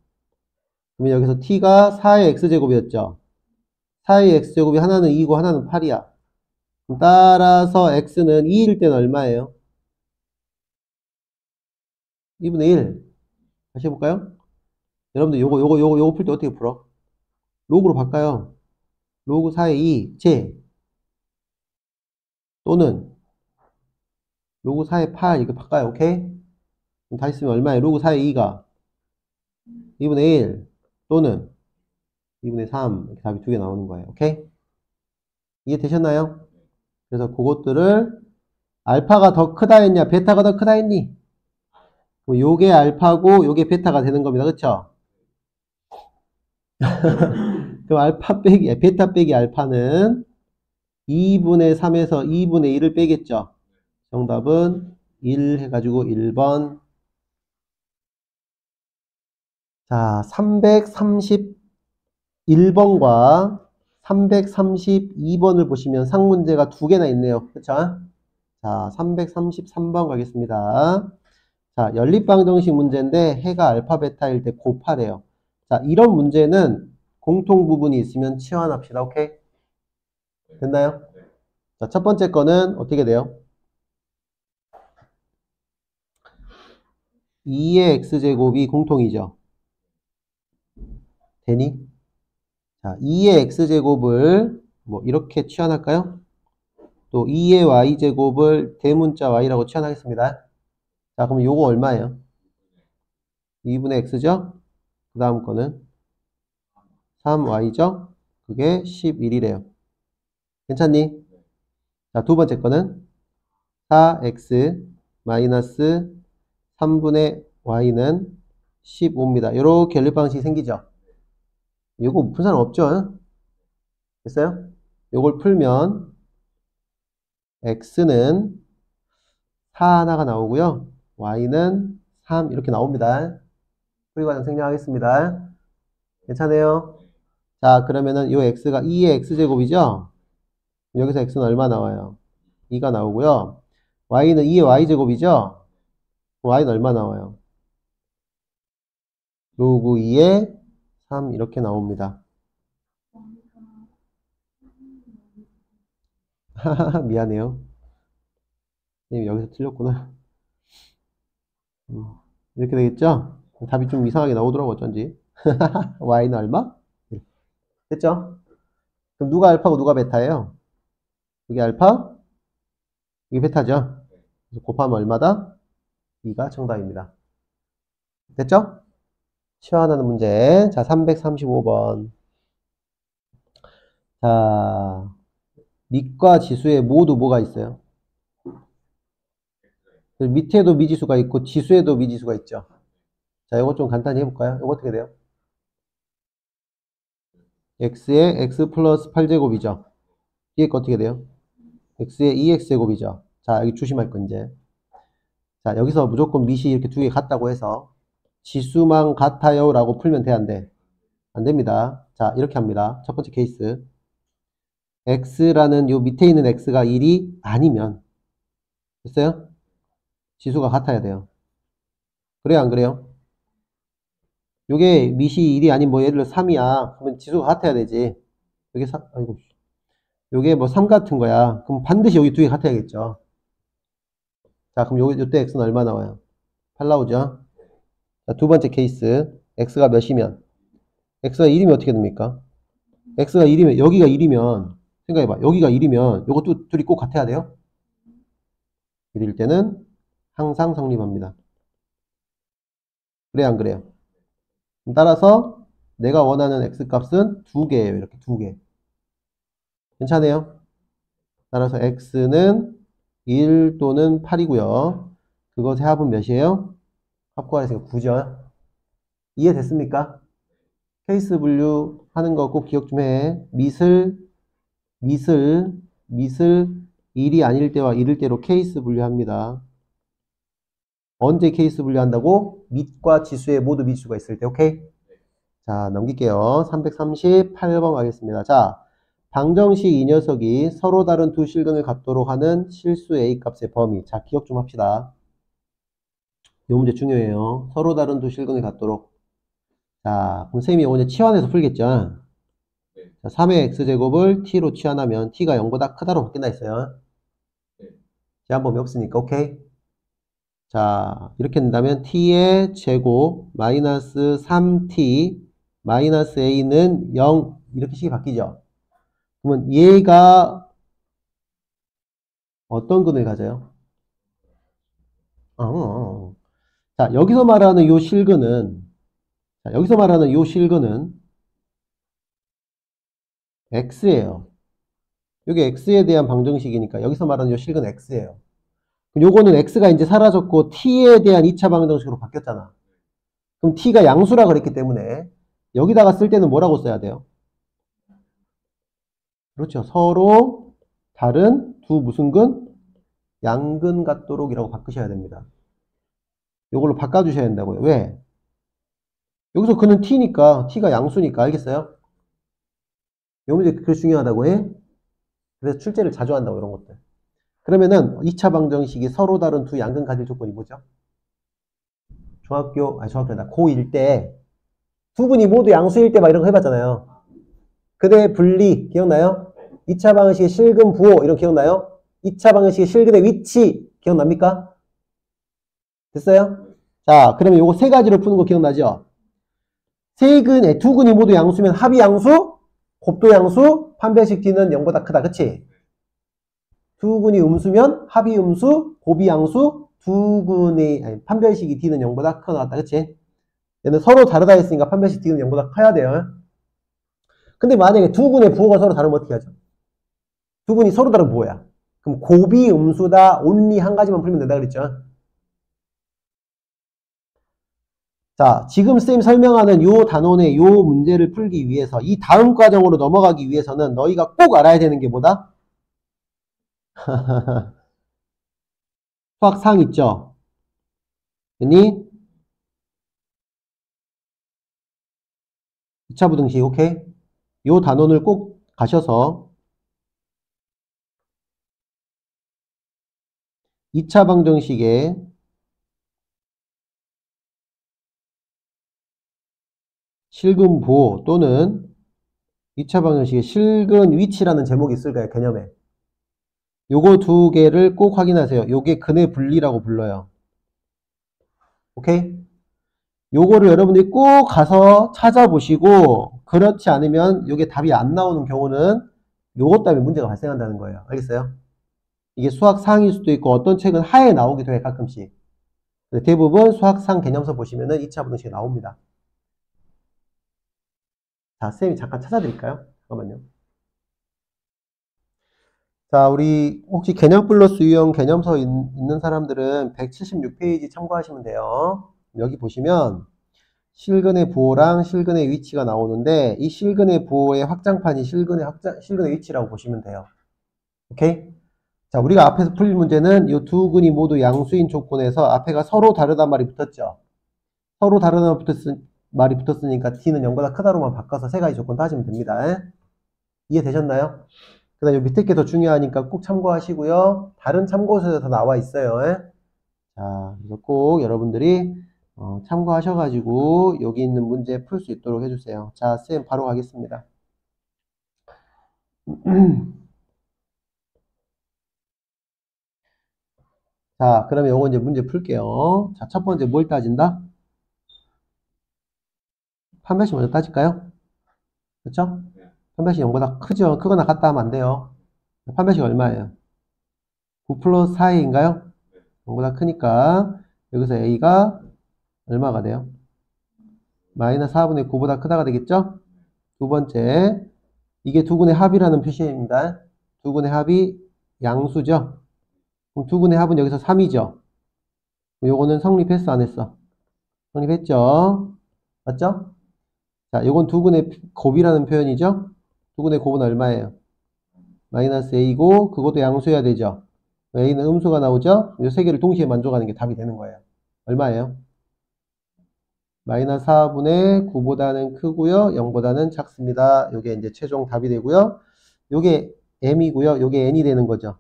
그러면 여기서 t가 4의 x제곱이었죠? 4의 x제곱이 하나는 2고 하나는 8이야. 따라서 x는 2일 때는 얼마예요? 2분의 1. 다시 해볼까요? 여러분들 요거 풀 때 어떻게 풀어? 로그로 바꿔요. 로그 4의 2, 제 또는 로그 4의 8 이렇게 바꿔요. 오케이? 그럼 다시 쓰면 얼마예요? 로그 4의 2가 2분의 1 또는 2분의 3 이렇게 답이 두 개 나오는 거예요. 오케이? 이해되셨나요? 그래서 그것들을 알파가 더 크다 했냐 베타가 더 크다 했니? 그럼 요게 알파고 요게 베타가 되는 겁니다. 그쵸? 그럼 알파 빼기 베타 빼기 알파는 2분의 3에서 2분의 1을 빼겠죠. 정답은 1 해가지고 1번. 자, 331번과 332번을 보시면 상문제가 두 개나 있네요. 그쵸? 자, 333번 가겠습니다. 자, 연립방정식 문제인데 해가 알파 베타일 때 곱하래요. 자, 이런 문제는 공통 부분이 있으면 치환합시다. 오케이? 됐나요? 자, 첫 번째 거는 어떻게 돼요? 2의 x제곱이 공통이죠. 되니? 자, 2의 x제곱을 뭐 이렇게 치환할까요? 또 2의 y제곱을 대문자 y라고 치환하겠습니다. 자, 그럼 요거 얼마예요? 2분의 x죠? 그 다음 거는 3y죠? 그게 11이래요. 괜찮니? 자, 두 번째 거는 4x 마이너스 3분의 y는 15입니다. 이렇게 연립 방식이 생기죠? 이거 푼 사람 없죠? 됐어요? 요걸 풀면 x는 4 하나가 나오고요. y는 3 이렇게 나옵니다. 풀이 과정 생략하겠습니다. 괜찮아요? 자, 그러면은 요 x가 2의 x제곱이죠? 여기서 x는 얼마 나와요? 2가 나오고요. y는 2의 y제곱이죠? y는 얼마 나와요? 로그 2의 3 이렇게 나옵니다. 미안해요. 여기서 틀렸구나. 이렇게 되겠죠? 답이 좀 이상하게 나오더라고 어쩐지. y는 얼마? 됐죠? 그럼 누가 알파고 누가 베타예요? 이게 알파? 이게 베타죠? 그래서 곱하면 얼마다? 2가 정답입니다. 됐죠? 치환하는 문제. 자, 335번. 자, 밑과 지수에 모두 뭐가 있어요? 밑에도 미지수가 있고 지수에도 미지수가 있죠. 자, 이거 좀 간단히 해볼까요? 이거 어떻게 돼요? x의 x 플러스 8제곱이죠. 뒤에 거 어떻게 돼요? x의 2x제곱이죠. 자, 여기 조심할 거 이제. 자, 여기서 무조건 밑이 이렇게 두 개 같다고 해서 지수만 같아요 라고 풀면 돼, 안 돼? 안 됩니다. 자, 이렇게 합니다. 첫 번째 케이스. x라는 요 밑에 있는 x가 1이 아니면 됐어요? 지수가 같아야 돼요. 그래요, 안 그래요? 요게 밑이 1이 아닌 뭐 예를 들어 3이야. 그러면 지수가 같아야 되지. 요게 3, 아이고. 요게 뭐 3 같은 거야. 그럼 반드시 여기 두 개 같아야겠죠. 자, 그럼 요때 x는 얼마 나와요? 8 나오죠? 자, 두 번째 케이스. x가 몇이면? x가 1이면 어떻게 됩니까? x가 1이면, 여기가 1이면, 생각해봐. 여기가 1이면, 요것도 둘이 꼭 같아야 돼요? 1일 때는 항상 성립합니다. 그래, 안 그래요? 따라서 내가 원하는 x 값은 두 개예요. 이렇게 두 개. 괜찮아요? 따라서 x는 1 또는 8이고요. 그것의 합은 몇이에요? 합 구하래서 9죠. 이해됐습니까? 케이스 분류하는 거 꼭 기억 좀 해. 밑을 1이 아닐 때와 1일 때로 케이스 분류합니다. 언제 케이스 분류한다고? 밑과 지수에 모두 미수가 있을 때, 오케이? 자, 넘길게요. 338번 가겠습니다. 자, 방정식 이 녀석이 서로 다른 두 실근을 갖도록 하는 실수 A 값의 범위. 자, 기억 좀 합시다. 이 문제 중요해요. 서로 다른 두 실근을 갖도록. 자, 그럼 쌤이 오늘 치환해서 풀겠죠? 자, 3의 x제곱을 t로 치환하면 t가 0보다 크다로 바뀐다 했어요. 제한범위 없으니까, 오케이? 자, 이렇게 된다면 t의 제곱 마이너스 3t 마이너스 a는 0 이렇게 식이 바뀌죠. 그러면 얘가 어떤 근을 가져요? 자, 여기서 말하는 요 실근은 자, 여기서 말하는 요 실근은 x예요. 이게 x에 대한 방정식이니까 여기서 말하는 요 실근 x예요. 요거는 x가 이제 사라졌고 t에 대한 2차 방정식으로 바뀌었잖아. 그럼 t가 양수라 그랬기 때문에 여기다가 쓸 때는 뭐라고 써야 돼요? 그렇죠. 서로 다른 두 무슨 근? 양근 같도록 이라고 바꾸셔야 됩니다. 요걸로 바꿔주셔야 된다고요. 왜? 여기서 그는 t니까 t가 양수니까 알겠어요? 요 문제 그게 중요하다고 해? 그래서 출제를 자주 한다고 이런 것들. 그러면은 2차 방정식이 서로 다른 두 양근 가질 조건이 뭐죠? 중학교다 고1 때 두 분이 모두 양수일 때 막 이런 거 해봤잖아요. 그대 분리 기억나요? 2차 방정식의 실근 부호 이런 거 기억나요? 2차 방정식의 실근의 위치 기억납니까? 됐어요? 자, 그러면 요거 세 가지로 푸는 거 기억나죠? 두 근이 모두 양수면 합이 양수, 곱도 양수, 판별식 D는 0보다 크다. 그치? 두 근이 음수면 합이 음수, 곱이 양수, 판별식이 D는 0보다 크다 나왔다. 그치? 얘는 서로 다르다 했으니까 판별식 D는 0보다 커야 돼요. 근데 만약에 두 근의 부호가 서로 다르면 어떻게 하죠? 두 근이 서로 다른 부호야. 그럼 곱이 음수다, 온리 한 가지만 풀면 된다 그랬죠? 자, 지금 쌤 설명하는 요 단원의 요 문제를 풀기 위해서 이 다음 과정으로 넘어가기 위해서는 너희가 꼭 알아야 되는 게 뭐다? 수학상 있죠? 됐니? 2차 부등식, 오케이? 요 단원을 꼭 가셔서 2차 방정식의 실근 부호 또는 2차 방정식의 실근 위치라는 제목이 있을 거예요, 개념에. 요거 두 개를 꼭 확인하세요. 요게 근의 분리라고 불러요. 오케이? 요거를 여러분들이 꼭 가서 찾아보시고 그렇지 않으면 요게 답이 안 나오는 경우는 요것 때문에 문제가 발생한다는 거예요. 알겠어요? 이게 수학상일 수도 있고 어떤 책은 하에 나오기도 해 가끔씩. 대부분 수학상 개념서 보시면은 2차 부등식이 나옵니다. 자, 쌤이 잠깐 찾아드릴까요? 잠깐만요. 자, 우리 혹시 개념 플러스 유형 개념서 있는 사람들은 176페이지 참고하시면 돼요. 여기 보시면 실근의 부호랑 실근의 위치가 나오는데 이 실근의 부호의 확장판이 실근의 위치라고 보시면 돼요. 오케이? 자, 우리가 앞에서 풀 문제는 이 두 근이 모두 양수인 조건에서 앞에가 서로 다르단 말이 붙었죠. 서로 다르단 말이 붙었으니까 D는 0보다 크다로만 바꿔서 세 가지 조건 따지면 됩니다. 이해되셨나요? 그 다음 요 밑에 게 더 중요하니까 꼭 참고하시고요. 다른 참고서에도 더 나와 있어요. 자, 그래서 꼭 여러분들이 참고하셔가지고 여기 있는 문제 풀 수 있도록 해주세요. 자, 쌤 바로 가겠습니다. 자, 그러면 요거 이제 문제 풀게요. 자, 첫 번째 뭘 따진다? 판별식 먼저 따질까요? 그쵸? 판별식 0보다 크죠? 크거나 같다 하면 안 돼요. 판별식 얼마예요? 9 플러스 4a인가요? 0보다 크니까 여기서 a가 얼마가 돼요? 마이너스 4분의 9보다 크다가 되겠죠? 두 번째, 이게 두근의 합이라는 표시입니다. 두근의 합이 양수죠? 그럼 두근의 합은 여기서 3이죠? 요거는 성립했어, 안 했어? 성립했죠? 맞죠? 자, 요건 두근의 곱이라는 표현이죠? 두근의 곱은 얼마예요? 마이너스 a고, 그것도 양수여야 되죠? a는 음수가 나오죠? 요 세 개를 동시에 만족하는 게 답이 되는 거예요. 얼마예요? 마이너스 4분의 9보다는 크고요. 0보다는 작습니다. 요게 이제 최종 답이 되고요. 요게 m이고요. 요게 n이 되는 거죠.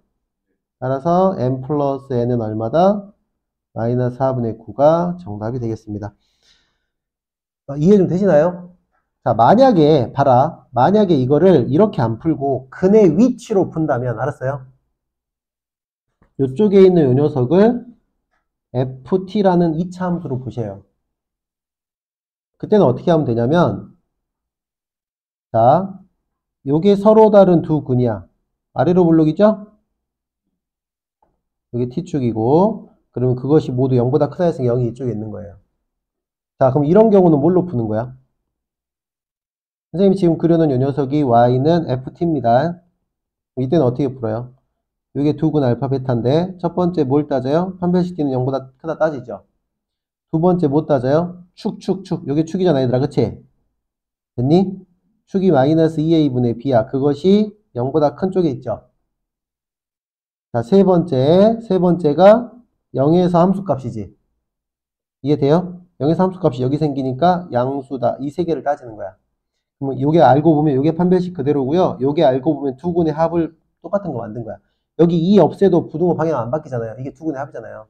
따라서 m 플러스 n은 얼마다? 마이너스 4분의 9가 정답이 되겠습니다. 이해 좀 되시나요? 자, 만약에 봐라. 만약에 이거를 이렇게 안 풀고 근의 위치로 푼다면 알았어요? 이쪽에 있는 요 녀석을 ft라는 2차 함수로 보셔요. 그때는 어떻게 하면 되냐면, 자, 요게 서로 다른 두 근이야. 아래로 블록이죠? 요게 t축이고, 그러면 그것이 모두 0보다 크다 해서 0이 이쪽에 있는 거예요. 자, 그럼 이런 경우는 뭘로 푸는 거야? 선생님이 지금 그려놓은 요 녀석이 y는 ft입니다. 이때는 어떻게 풀어요? 요게 두 근 알파 베타인데, 첫 번째 뭘 따져요? 판별식 t는 0보다 크다 따지죠. 두 번째 못 따져요? 축. 요게 축이잖아, 얘들아. 그치? 됐니? 축이 마이너스 2a분의 b야. 그것이 0보다 큰 쪽에 있죠. 자, 세 번째가 0에서 함수값이지. 이해돼요? 0에서 함수값이 여기 생기니까 양수다. 이 세 개를 따지는 거야. 그러면 요게 알고 보면 요게 판별식 그대로고요. 요게 알고 보면 두 근의 합을 똑같은 거 만든 거야. 여기 이 없애도 부등호 방향 안 바뀌잖아요. 이게 두 근의 합이잖아요.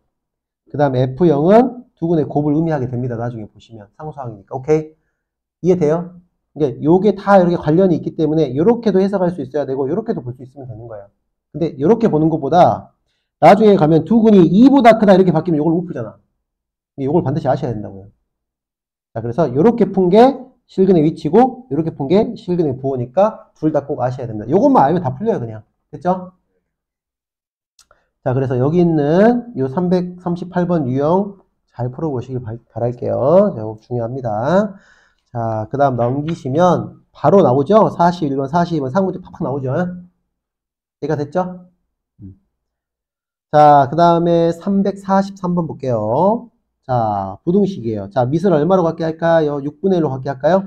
그 다음에 F0은 두 근의 곱을 의미하게 됩니다. 나중에 보시면. 상수항이니까. 오케이? 이해돼요? 이게 요게 다 이렇게 관련이 있기 때문에 요렇게도 해석할 수 있어야 되고 요렇게도 볼 수 있으면 되는 거예요. 근데 요렇게 보는 것보다 나중에 가면 두 근이 2보다 크다 이렇게 바뀌면 요걸 못 풀잖아. 요걸 반드시 아셔야 된다고요. 자, 그래서 요렇게 푼 게 실근의 위치고 요렇게 푼 게 실근의 부호니까 둘 다 꼭 아셔야 됩니다. 요것만 알면 다 풀려요, 그냥. 됐죠? 자, 그래서 여기 있는 요 338번 유형 잘 풀어보시길 바랄게요. 자, 이거 중요합니다. 자, 그 다음 넘기시면 바로 나오죠? 41번, 42번 상문제 팍팍 나오죠? 이해가 됐죠? 자, 그 다음에 343번 볼게요. 자, 부등식이에요. 자, 밑을 얼마로 갖게 할까요? 6분의 1로 갖게 할까요?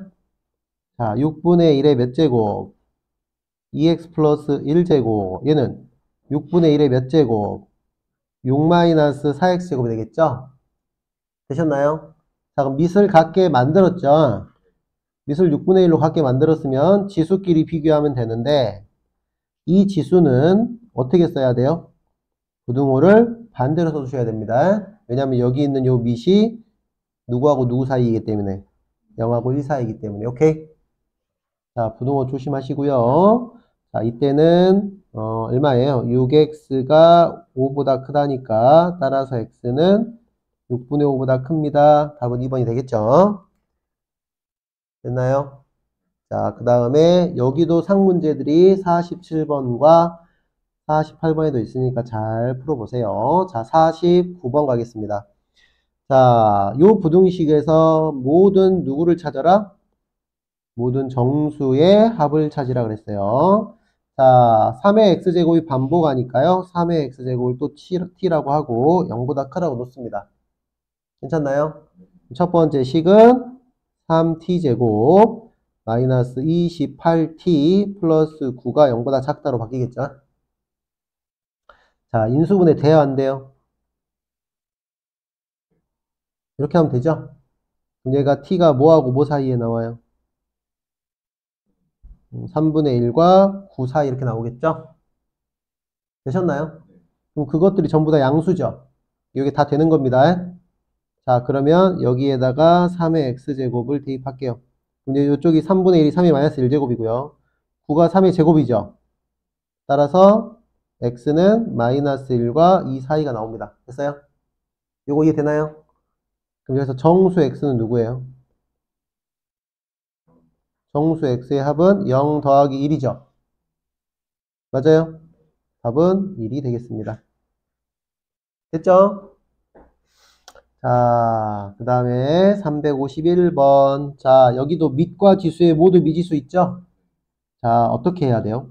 자, 6분의 1의 몇 제곱? 2x 플러스 1제곱. 얘는 6분의 1의 몇 제곱? 6 마이너스 4x 제곱이 되겠죠? 되셨나요? 자, 그럼 밑을 갖게 만들었죠? 밑을 6분의 1로 갖게 만들었으면 지수끼리 비교하면 되는데 이 지수는 어떻게 써야 돼요? 부등호를 반대로 써주셔야 됩니다. 왜냐하면 여기 있는 요 밑이 누구하고 누구 사이이기 때문에 0하고 1 사이이기 때문에 오케이? 자, 부등호 조심하시고요. 자, 이때는 얼마예요? 6x가 5보다 크다니까 따라서 x는 6분의 5보다 큽니다. 답은 2번이 되겠죠? 됐나요? 자, 그 다음에 여기도 상문제들이 47번과 48번에도 있으니까 잘 풀어보세요. 자, 49번 가겠습니다. 자, 요 부등식에서 모든 누구를 찾아라? 모든 정수의 합을 찾으라 그랬어요. 자, 3의 x제곱이 반복하니까요. 3의 x제곱을 또 t라고 하고 0보다 크라고 놓습니다. 괜찮나요? 첫 번째 식은 3t제곱 마이너스 28t 플러스 9가 0보다 작다로 바뀌겠죠. 자, 인수분해 돼야 안 돼요? 이렇게 하면 되죠? 그럼 얘가 t가 뭐하고 뭐 사이에 나와요? 3분의 1과 9 사이 이렇게 나오겠죠? 되셨나요? 그럼 그것들이 전부 다 양수죠? 이게 다 되는 겁니다. 자, 그러면 여기에다가 3의 x제곱을 대입할게요. 근데 이쪽이 3분의 1이 3의 마이너스 1제곱이고요. 9가 3의 제곱이죠. 따라서 x는 마이너스 1과 2 사이가 나옵니다. 됐어요? 요거 이해되나요? 그럼 여기서 정수 x는 누구예요? 정수 x의 합은 0 더하기 1이죠. 맞아요? 답은 1이 되겠습니다. 됐죠? 자, 그 다음에 351번. 자, 여기도 밑과 지수에 모두 미지수 있죠? 자, 어떻게 해야 돼요?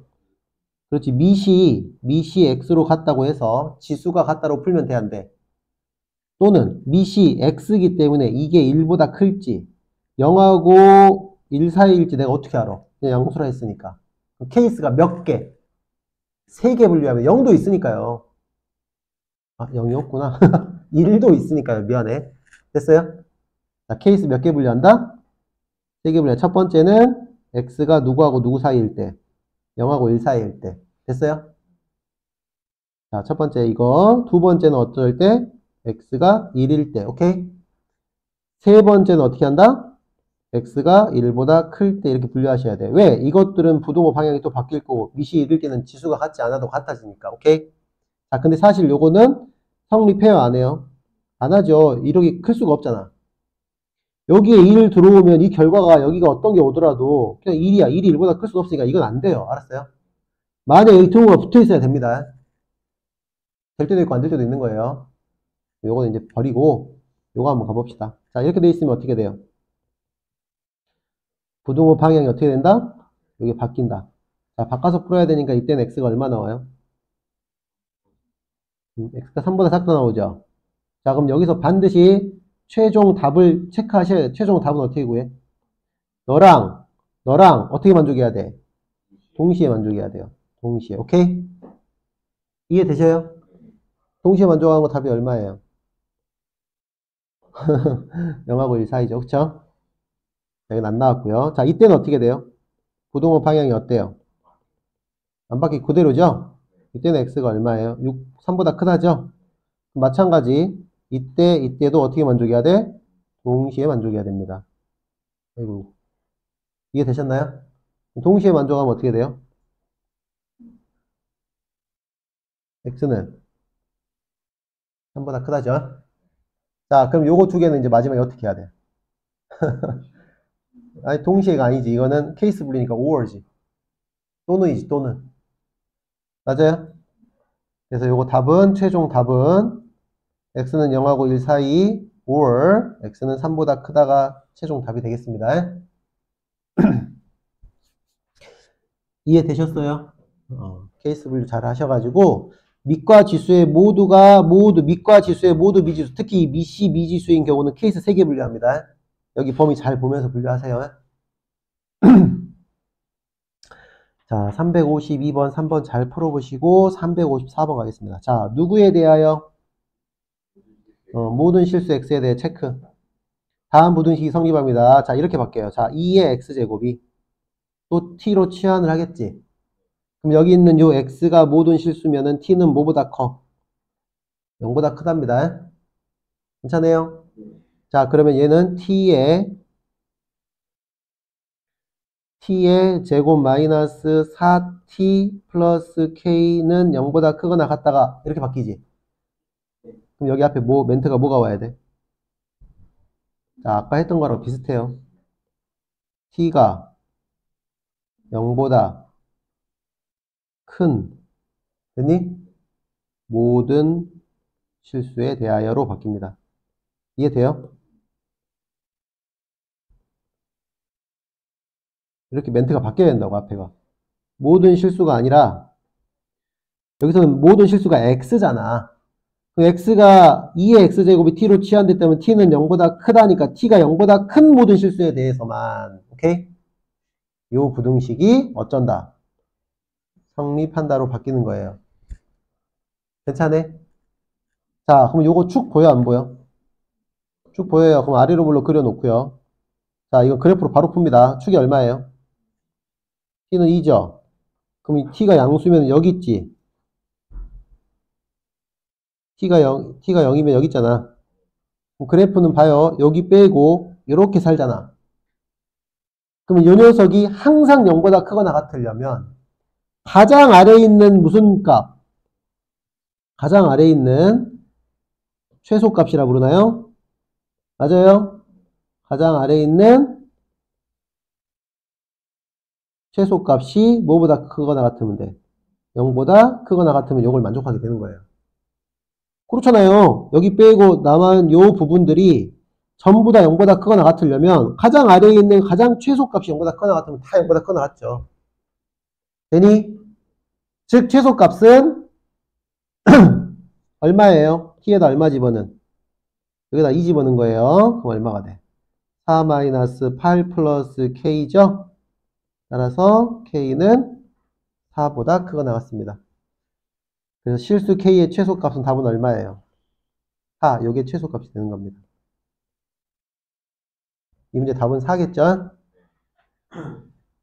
그렇지. 밑이 x로 같다고 해서 지수가 같다로 풀면 돼야 돼. 또는 밑이 x이기 때문에 이게 1보다 클지 0하고 1 사이일지 내가 어떻게 알아? 그냥 양수라 했으니까. 케이스가 몇 개? 3개 분류하면 0도 있으니까요. 아, 0이 없구나. 1도 있으니까요. 미안해. 됐어요? 자, 케이스 몇 개 분류한다? 3개 분류. 첫 번째는 x가 누구하고 누구 사이일 때, 0하고 1 사이일 때. 됐어요? 자, 첫 번째 이거. 두 번째는 어떨 때? x가 1일 때. 오케이? 세 번째는 어떻게 한다? x가 1보다 클 때 이렇게 분류하셔야 돼. 왜? 이것들은 부동호 방향이 또 바뀔 거고 밑이 1일 때는 지수가 같지 않아도 같아지니까. 오케이? 자, 근데 사실 요거는 성립해요, 안 해요? 안 하죠. 이렇게 클 수가 없잖아. 여기에 1 들어오면 이 결과가 여기가 어떤 게 오더라도 그냥 1이야. 1이 1보다 클 수 없으니까 이건 안 돼요. 알았어요? 만약에 여기 등호가 붙어 있어야 됩니다. 될 때도 있고 안 될 때도 있는 거예요. 요거는 이제 버리고 요거 한번 가봅시다. 자, 이렇게 돼 있으면 어떻게 돼요? 부등호 방향이 어떻게 된다? 여기 바뀐다. 자, 바꿔서 풀어야 되니까 이때는 x가 얼마 나와요? x가 3보다 작다 나오죠. 자, 그럼 여기서 반드시 최종 답을 체크하셔야 돼요. 최종 답은 어떻게 구해? 너랑 어떻게 만족해야 돼? 동시에 만족해야 돼요. 동시에. 오케이? 이해되셔요? 동시에 만족하는 거 답이 얼마예요? 0하고 1 사이죠. 그쵸? 여기는 안 나왔고요. 자, 이때는 어떻게 돼요? 부동호 방향이 어때요? 안 바뀌고 그대로죠? 이때는 x가 얼마예요? 3보다 크다죠? 마찬가지 이때도 어떻게 만족해야 돼? 동시에 만족해야 됩니다. 아이고, 이해되셨나요? 동시에 만족하면 어떻게 돼요? x는 3보다 크다죠? 자, 그럼 요거 두 개는 이제 마지막에 어떻게 해야 돼? 아니, 동시에가 아니지. 이거는 케이스 분리니까 or지. 또는이지, 또는. 맞아요? 그래서 요거 답은, 최종 답은 x는 0하고 1 사이 or x는 3보다 크다가 최종 답이 되겠습니다. 이해되셨어요? 케이스 분류 잘 하셔가지고 밑과 지수의 밑과 지수의 모두 미지수, 특히 밑이 미지수인 경우는 케이스 3개 분류합니다. 여기 범위 잘 보면서 분류하세요. 자, 352번 3번 잘 풀어보시고 354번 가겠습니다. 자, 누구에 대하여? 모든 실수 x에 대해 체크. 다음 부등식이 성립합니다. 자, 이렇게 바뀌어요. 자, 2의 x제곱이 또 t로 치환을 하겠지. 그럼 여기 있는 요 x가 모든 실수면은 t는 뭐보다 커? 0보다 크답니다. 괜찮아요? 자, 그러면 얘는 t의 제곱 마이너스 4t 플러스 k는 0보다 크거나 같다가 이렇게 바뀌지. 그럼 여기 앞에 멘트가 뭐가 와야 돼? 자, 아까 했던 거랑 비슷해요. t가 0보다 큰, 됐니? 모든 실수에 대하여로 바뀝니다. 이해돼요? 이렇게 멘트가 바뀌어야 된다고, 앞에가. 모든 실수가 아니라, 여기서는 모든 실수가 x잖아. 그 x가 2의 x제곱이 t로 치환됐다면 t는 0보다 크다니까 t가 0보다 큰 모든 실수에 대해서만, 오케이? 요 부등식이 어쩐다? 성립한다로 바뀌는 거예요. 괜찮네? 자, 그럼 요거 축 보여, 안 보여? 쭉 보여요. 그럼 아래로 불러 그려놓고요. 자, 이거 그래프로 바로 풉니다. 축이 얼마예요? t는 2죠? 그럼 이 t가 양수면 여기 있지? t가 0이면 여기 있잖아. 그래프는 봐요. 여기 빼고 이렇게 살잖아. 그럼 이 녀석이 항상 0보다 크거나 같으려면 가장 아래에 있는 무슨 값? 가장 아래에 있는 최소값이라 부르나요? 맞아요? 가장 아래에 있는 최소값이 뭐보다 크거나 같으면 돼? 0보다 크거나 같으면 이걸 만족하게 되는 거예요. 그렇잖아요. 여기 빼고 남은 요 부분들이 전부 다 0보다 크거나 같으려면 가장 아래에 있는 가장 최소값이 0보다 크거나 같으면 다 0보다 크거나 같죠. 되니? 즉 최소값은 얼마예요? t에다 얼마 집어넣은? 여기다 2 집어넣은 거예요. 그럼 얼마가 돼? 4-8 플러스 k죠? 따라서 k는 4보다 크거나 같습니다. 그래서 실수 k의 최소값은 답은 얼마예요? 4. 요게 최소값이 되는 겁니다. 이 문제 답은 4겠죠?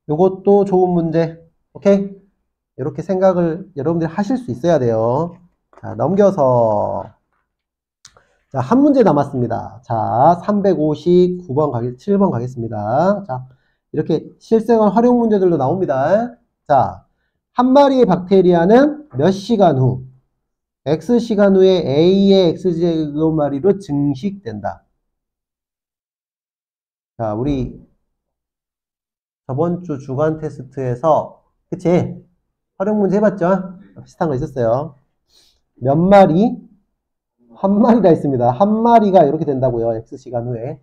요것도 좋은 문제. 오케이? 이렇게 생각을 여러분들이 하실 수 있어야 돼요. 자, 넘겨서. 자, 한 문제 남았습니다. 자, 359번 7번 가겠습니다. 자, 이렇게 실생활 활용 문제들도 나옵니다. 자, 한 마리의 박테리아는 몇 시간 후, X시간 후에 A의 X제곱 마리로 증식된다. 자, 우리 저번 주 주간 테스트에서, 그치? 활용 문제 해봤죠? 비슷한 거 있었어요. 몇 마리? 한 마리라 했습니다. 한 마리가 이렇게 된다고요. X시간 후에.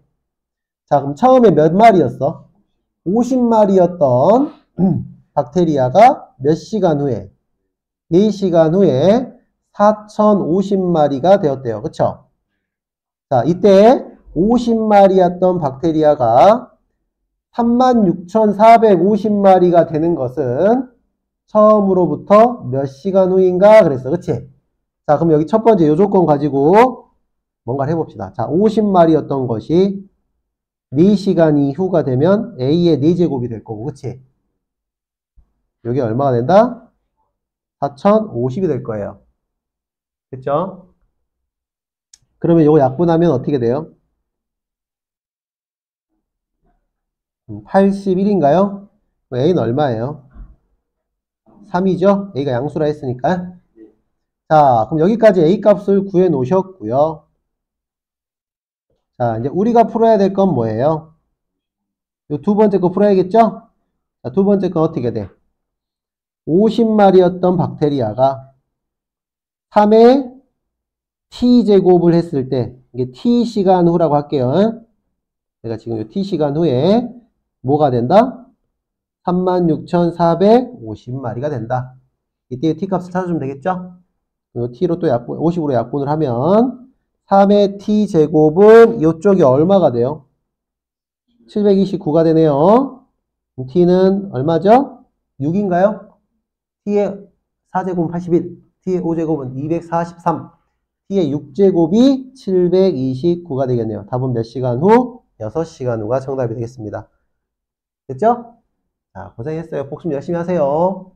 자, 그럼 처음에 몇 마리였어? 50마리였던 박테리아가 몇 시간 후에? 4시간 후에 4050마리가 되었대요. 그쵸? 자, 이때 50마리였던 박테리아가 36,450마리가 되는 것은 처음으로부터 몇 시간 후인가 그랬어. 그치? 자, 그럼 여기 첫 번째 요 조건 가지고 뭔가를 해봅시다. 자, 50마리였던 것이 4시간 이후가 되면 A의 4제곱이 될 거고, 그치? 여기 얼마가 된다? 4050이 될 거예요. 됐죠? 그러면 요거 약분하면 어떻게 돼요? 81인가요? A는 얼마예요? 3이죠? A가 양수라 했으니까. 자, 그럼 여기까지 A 값을 구해 놓으셨고요. 자, 이제 우리가 풀어야 될 건 뭐예요? 요 두 번째 거 풀어야겠죠? 자, 두 번째 건 어떻게 돼? 50마리였던 박테리아가 3의 t제곱을 했을 때, 이게 t시간 후라고 할게요. 내가 지금 요 t시간 후에 뭐가 된다? 36,450마리가 된다. 이때 t값을 찾아주면 되겠죠? 요 t로 또 50으로 약분을 하면 3의 t제곱은 이쪽이 얼마가 돼요? 729가 되네요. t는 얼마죠? 6인가요? t의 4제곱은 81, t의 5제곱은 243, t의 6제곱이 729가 되겠네요. 답은 몇 시간 후? 6시간 후가 정답이 되겠습니다. 됐죠? 자, 고생했어요. 복습 열심히 하세요.